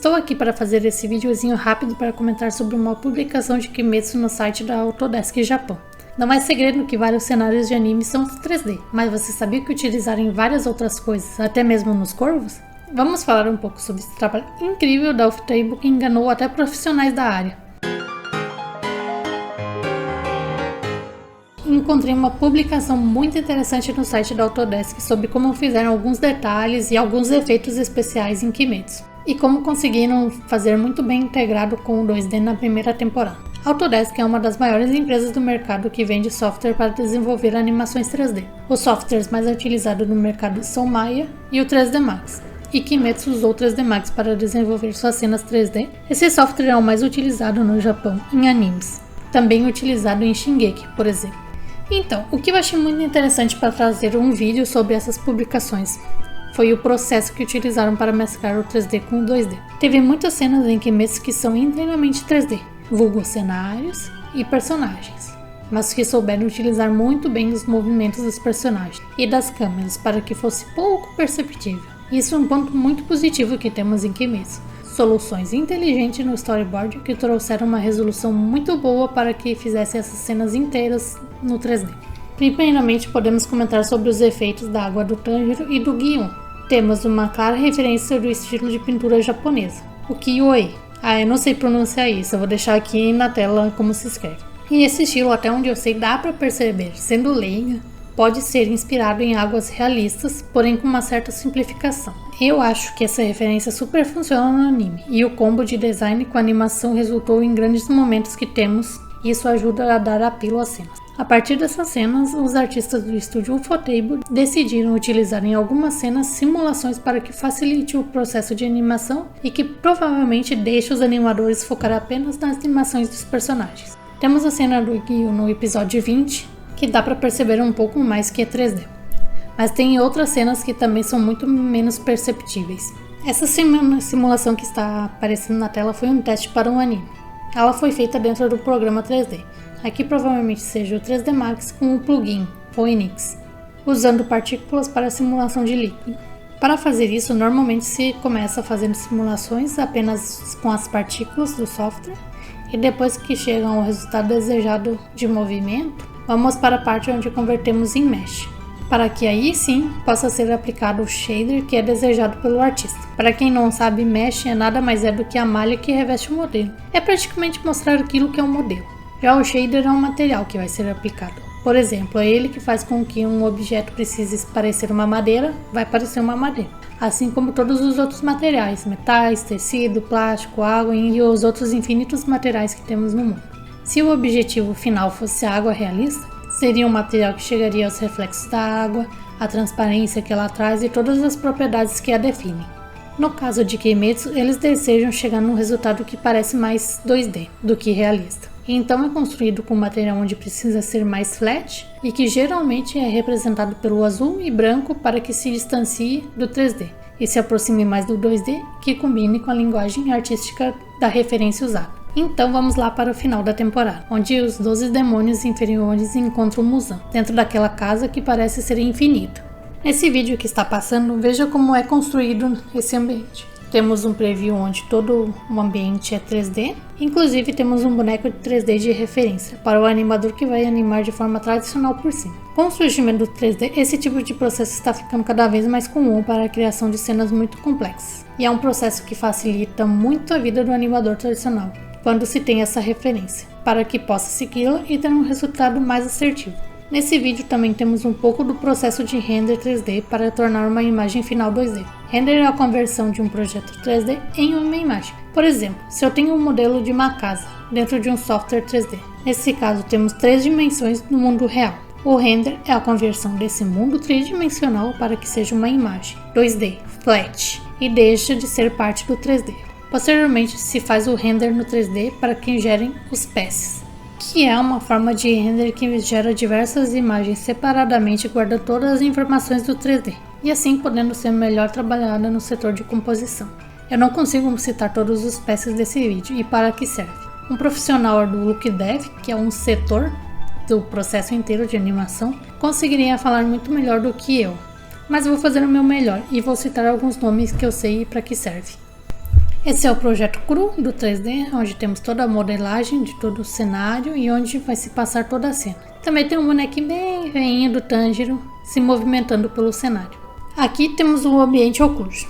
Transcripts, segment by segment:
Estou aqui para fazer esse videozinho rápido para comentar sobre uma publicação de Kimetsu no site da Autodesk Japão. Não é segredo que vários cenários de anime são 3D, mas você sabia que utilizarem várias outras coisas, até mesmo nos corvos? Vamos falar um pouco sobre esse trabalho incrível da Ufotable que enganou até profissionais da área. Encontrei uma publicação muito interessante no site da Autodesk sobre como fizeram alguns detalhes e alguns efeitos especiais em Kimetsu, e como conseguiram fazer muito bem integrado com o 2D na primeira temporada. A Autodesk é uma das maiores empresas do mercado que vende software para desenvolver animações 3D. Os softwares mais utilizados no mercado são o Maya e o 3D Max, e Kimetsu usou o 3D Max para desenvolver suas cenas 3D. Esse software é o mais utilizado no Japão em animes, também utilizado em Shingeki, por exemplo. Então, o que eu achei muito interessante para trazer um vídeo sobre essas publicações foi o processo que utilizaram para mesclar o 3D com o 2D. Teve muitas cenas em Kimetsu que são inteiramente 3D, vulgo cenários e personagens, mas que souberam utilizar muito bem os movimentos dos personagens e das câmeras para que fosse pouco perceptível. Isso é um ponto muito positivo que temos em Kimetsu. Soluções inteligentes no storyboard que trouxeram uma resolução muito boa para que fizesse essas cenas inteiras no 3D. Primeiramente podemos comentar sobre os efeitos da água do Tanjiro e do Gion. Temos uma clara referência do estilo de pintura japonesa, o Kiyoe. Eu não sei pronunciar isso, eu vou deixar aqui na tela como se escreve. E esse estilo, até onde eu sei, dá para perceber, sendo leiga, pode ser inspirado em águas realistas, porém com uma certa simplificação. Eu acho que essa referência super funciona no anime, e o combo de design com animação resultou em grandes momentos que temos, e isso ajuda a dar apelo às cenas. A partir dessas cenas, os artistas do estúdio Ufotable decidiram utilizar em algumas cenas simulações para que facilite o processo de animação e que provavelmente deixe os animadores focar apenas nas animações dos personagens. Temos a cena do Gion no episódio 20, que dá para perceber um pouco mais que é 3D. Mas tem outras cenas que também são muito menos perceptíveis. Essa simulação que está aparecendo na tela foi um teste para um anime. Ela foi feita dentro do programa 3D. Aqui provavelmente seja o 3D Max com o plugin Phoenix, usando partículas para simulação de líquido. Para fazer isso, normalmente se começa fazendo simulações apenas com as partículas do software, e depois que chegam ao resultado desejado de movimento, vamos para a parte onde convertemos em mesh, para que aí sim possa ser aplicado o shader que é desejado pelo artista. Para quem não sabe, mesh nada mais é do que a malha que reveste o modelo. É praticamente mostrar aquilo que é um modelo. Já o shader é um material que vai ser aplicado. Por exemplo, é ele que faz com que um objeto precise parecer uma madeira, vai parecer uma madeira. Assim como todos os outros materiais, metais, tecido, plástico, água e os outros infinitos materiais que temos no mundo. Se o objetivo final fosse a água realista, seria um material que chegaria aos reflexos da água, a transparência que ela traz e todas as propriedades que a definem. No caso de Kimetsu, eles desejam chegar num resultado que parece mais 2D do que realista. Então é construído com material onde precisa ser mais flat e que geralmente é representado pelo azul e branco para que se distancie do 3D e se aproxime mais do 2D, que combine com a linguagem artística da referência usada. Então vamos lá para o final da temporada, onde os 12 demônios inferiores encontram Muzan, dentro daquela casa que parece ser infinita. Nesse vídeo que está passando, veja como é construído esse ambiente. Temos um preview onde todo o ambiente é 3D, inclusive temos um boneco de 3D de referência, para o animador que vai animar de forma tradicional por cima. Com o surgimento do 3D, esse tipo de processo está ficando cada vez mais comum para a criação de cenas muito complexas, e é um processo que facilita muito a vida do animador tradicional, quando se tem essa referência, para que possa segui-la e ter um resultado mais assertivo. Nesse vídeo também temos um pouco do processo de render 3D para tornar uma imagem final 2D. Render é a conversão de um projeto 3D em uma imagem. Por exemplo, se eu tenho um modelo de uma casa dentro de um software 3D, nesse caso temos 3 dimensões no mundo real. O render é a conversão desse mundo tridimensional para que seja uma imagem 2D, flat, e deixa de ser parte do 3D. Posteriormente se faz o render no 3D para que gerem os passes, que é uma forma de render que gera diversas imagens separadamente e guarda todas as informações do 3D, e assim podendo ser melhor trabalhada no setor de composição. Eu não consigo citar todos os passes desse vídeo e para que serve. Um profissional do Look Dev, que é um setor do processo inteiro de animação, conseguiria falar muito melhor do que eu, mas vou fazer o meu melhor e vou citar alguns nomes que eu sei para que serve. Esse é o projeto cru do 3D, onde temos toda a modelagem de todo o cenário e onde vai se passar toda a cena. Também tem um bonequinho bem veinho do Tanjiro se movimentando pelo cenário. Aqui temos o ambiente occlusion,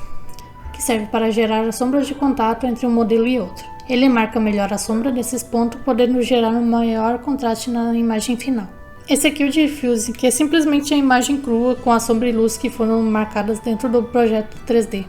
que serve para gerar as sombras de contato entre um modelo e outro. Ele marca melhor a sombra desses pontos, podendo gerar um maior contraste na imagem final. Esse aqui é o Diffuse, que é simplesmente a imagem crua com a sombra e luz que foram marcadas dentro do projeto 3D.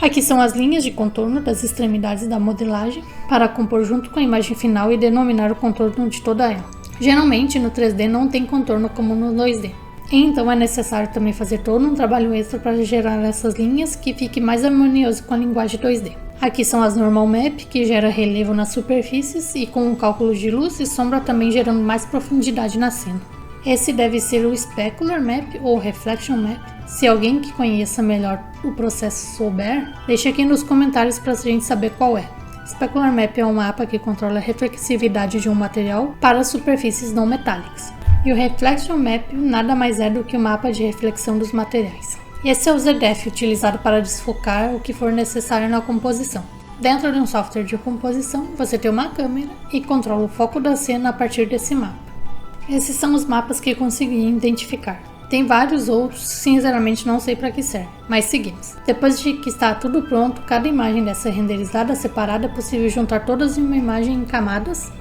Aqui são as linhas de contorno das extremidades da modelagem para compor junto com a imagem final e denominar o contorno de toda ela. Geralmente no 3D não tem contorno como no 2D, então é necessário também fazer todo um trabalho extra para gerar essas linhas que fique mais harmonioso com a linguagem 2D. Aqui são as Normal Map, que gera relevo nas superfícies e com o cálculo de luz e sombra também gerando mais profundidade na cena. Esse deve ser o Specular Map ou Reflection Map. Se alguém que conheça melhor o processo souber, deixe aqui nos comentários para a gente saber qual é. Specular Map é um mapa que controla a reflexividade de um material para superfícies não metálicas. E o Reflection Map nada mais é do que o mapa de reflexão dos materiais. Esse é o ZDF utilizado para desfocar o que for necessário na composição. Dentro de um software de composição, você tem uma câmera e controla o foco da cena a partir desse mapa. Esses são os mapas que consegui identificar. Tem vários outros, sinceramente não sei para que serve, mas seguimos. Depois de que está tudo pronto, cada imagem dessa renderizada separada é possível juntar todas em uma imagem em camadas,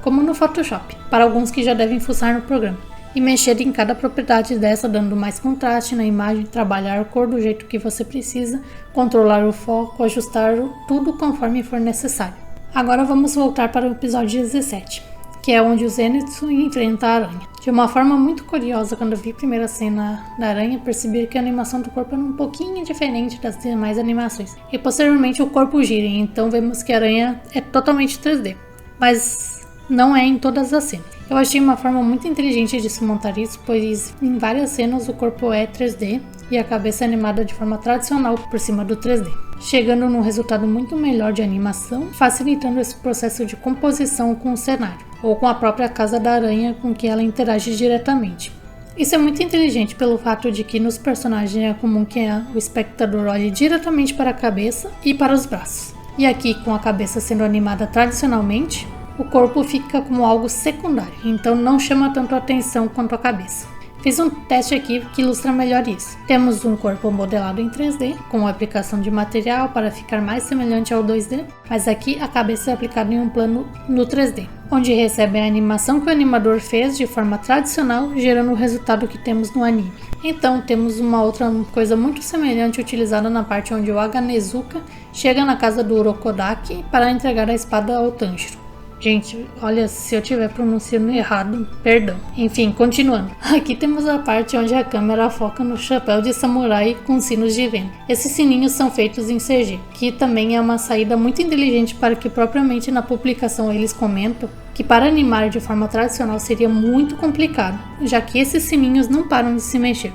como no Photoshop, para alguns que já devem fuçar no programa, e mexer em cada propriedade dessa, dando mais contraste na imagem, trabalhar a cor do jeito que você precisa, controlar o foco, ajustar tudo conforme for necessário. Agora vamos voltar para o episódio 17. Que é onde o Zenitsu enfrenta a aranha. De uma forma muito curiosa, quando eu vi a primeira cena da aranha, percebi que a animação do corpo era um pouquinho diferente das demais animações. E posteriormente o corpo gira, então vemos que a aranha é totalmente 3D, mas não é em todas as cenas. Eu achei uma forma muito inteligente de se montar isso, pois em várias cenas o corpo é 3D e a cabeça é animada de forma tradicional por cima do 3D, chegando num resultado muito melhor de animação, facilitando esse processo de composição com o cenário, ou com a própria casa da aranha com que ela interage diretamente. Isso é muito inteligente pelo fato de que nos personagens é comum que o espectador olhe diretamente para a cabeça e para os braços. E aqui, com a cabeça sendo animada tradicionalmente, o corpo fica como algo secundário, então não chama tanto a atenção quanto a cabeça. Fiz um teste aqui que ilustra melhor isso. Temos um corpo modelado em 3D, com aplicação de material para ficar mais semelhante ao 2D, mas aqui a cabeça é aplicada em um plano no 3D, onde recebe a animação que o animador fez de forma tradicional, gerando o resultado que temos no anime. Então temos uma outra coisa muito semelhante utilizada na parte onde o Aganezuka chega na casa do Urokodaki para entregar a espada ao Tanjiro. Gente, olha, se eu estiver pronunciando errado, perdão. Enfim, continuando. Aqui temos a parte onde a câmera foca no chapéu de samurai com sinos de vento. Esses sininhos são feitos em CG, que também é uma saída muito inteligente para que propriamente na publicação eles comentam que para animar de forma tradicional seria muito complicado, já que esses sininhos não param de se mexer.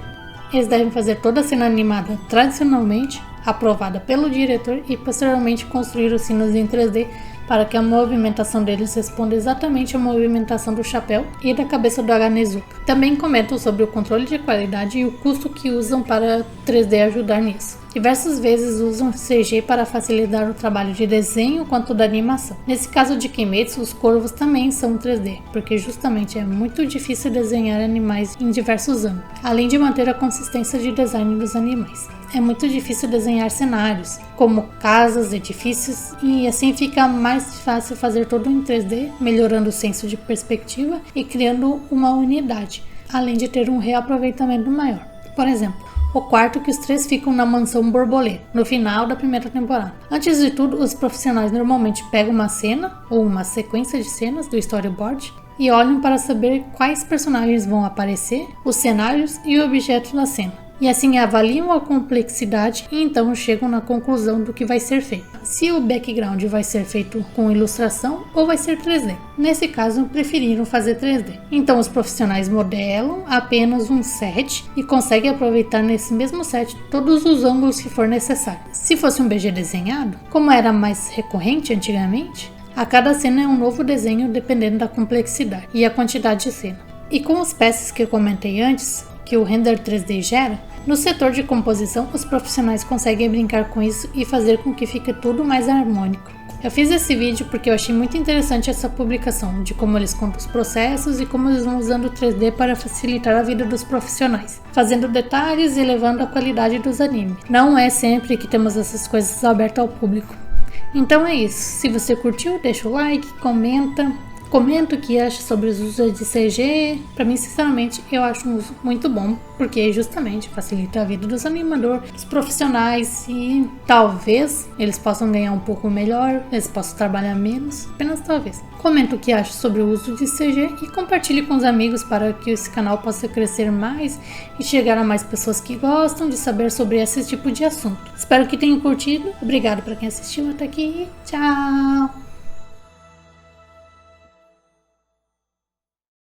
Eles devem fazer toda a cena animada tradicionalmente, aprovada pelo diretor e posteriormente construir os sinos em 3D para que a movimentação deles responda exatamente à movimentação do chapéu e da cabeça do Aganezuka. Também comentam sobre o controle de qualidade e o custo que usam para 3D ajudar nisso. Diversas vezes usam CG para facilitar o trabalho de desenho quanto da animação. Nesse caso de Kimetsu, os corvos também são 3D, porque justamente é muito difícil desenhar animais em diversos ângulos, além de manter a consistência de design dos animais. É muito difícil desenhar cenários, como casas, edifícios, e assim fica mais fácil fazer tudo em 3D, melhorando o senso de perspectiva e criando uma unidade, além de ter um reaproveitamento maior. Por exemplo, o quarto que os três ficam na mansão borboleta, no final da primeira temporada. Antes de tudo, os profissionais normalmente pegam uma cena, ou uma sequência de cenas do storyboard, e olham para saber quais personagens vão aparecer, os cenários e o objeto da cena. E assim avaliam a complexidade e então chegam na conclusão do que vai ser feito. Se o background vai ser feito com ilustração ou vai ser 3D. Nesse caso, preferiram fazer 3D. Então os profissionais modelam apenas um set e conseguem aproveitar nesse mesmo set todos os ângulos que for necessário. Se fosse um BG desenhado, como era mais recorrente antigamente, a cada cena é um novo desenho dependendo da complexidade e a quantidade de cena. E com as peças que eu comentei antes, que o render 3D gera, No setor de composição, os profissionais conseguem brincar com isso e fazer com que fique tudo mais harmônico. Eu fiz esse vídeo porque eu achei muito interessante essa publicação, de como eles contam os processos e como eles vão usando o 3D para facilitar a vida dos profissionais, fazendo detalhes e elevando a qualidade dos animes. Não é sempre que temos essas coisas abertas ao público. Então é isso, se você curtiu, deixa o like, comenta o que acha sobre os usos de CG. Pra mim, sinceramente, eu acho um uso muito bom, porque justamente facilita a vida dos animadores, dos profissionais, e talvez eles possam ganhar um pouco melhor, eles possam trabalhar menos, apenas talvez. Comenta o que acha sobre o uso de CG e compartilhe com os amigos para que esse canal possa crescer mais e chegar a mais pessoas que gostam de saber sobre esse tipo de assunto. Espero que tenham curtido. Obrigado para quem assistiu até aqui. Tchau!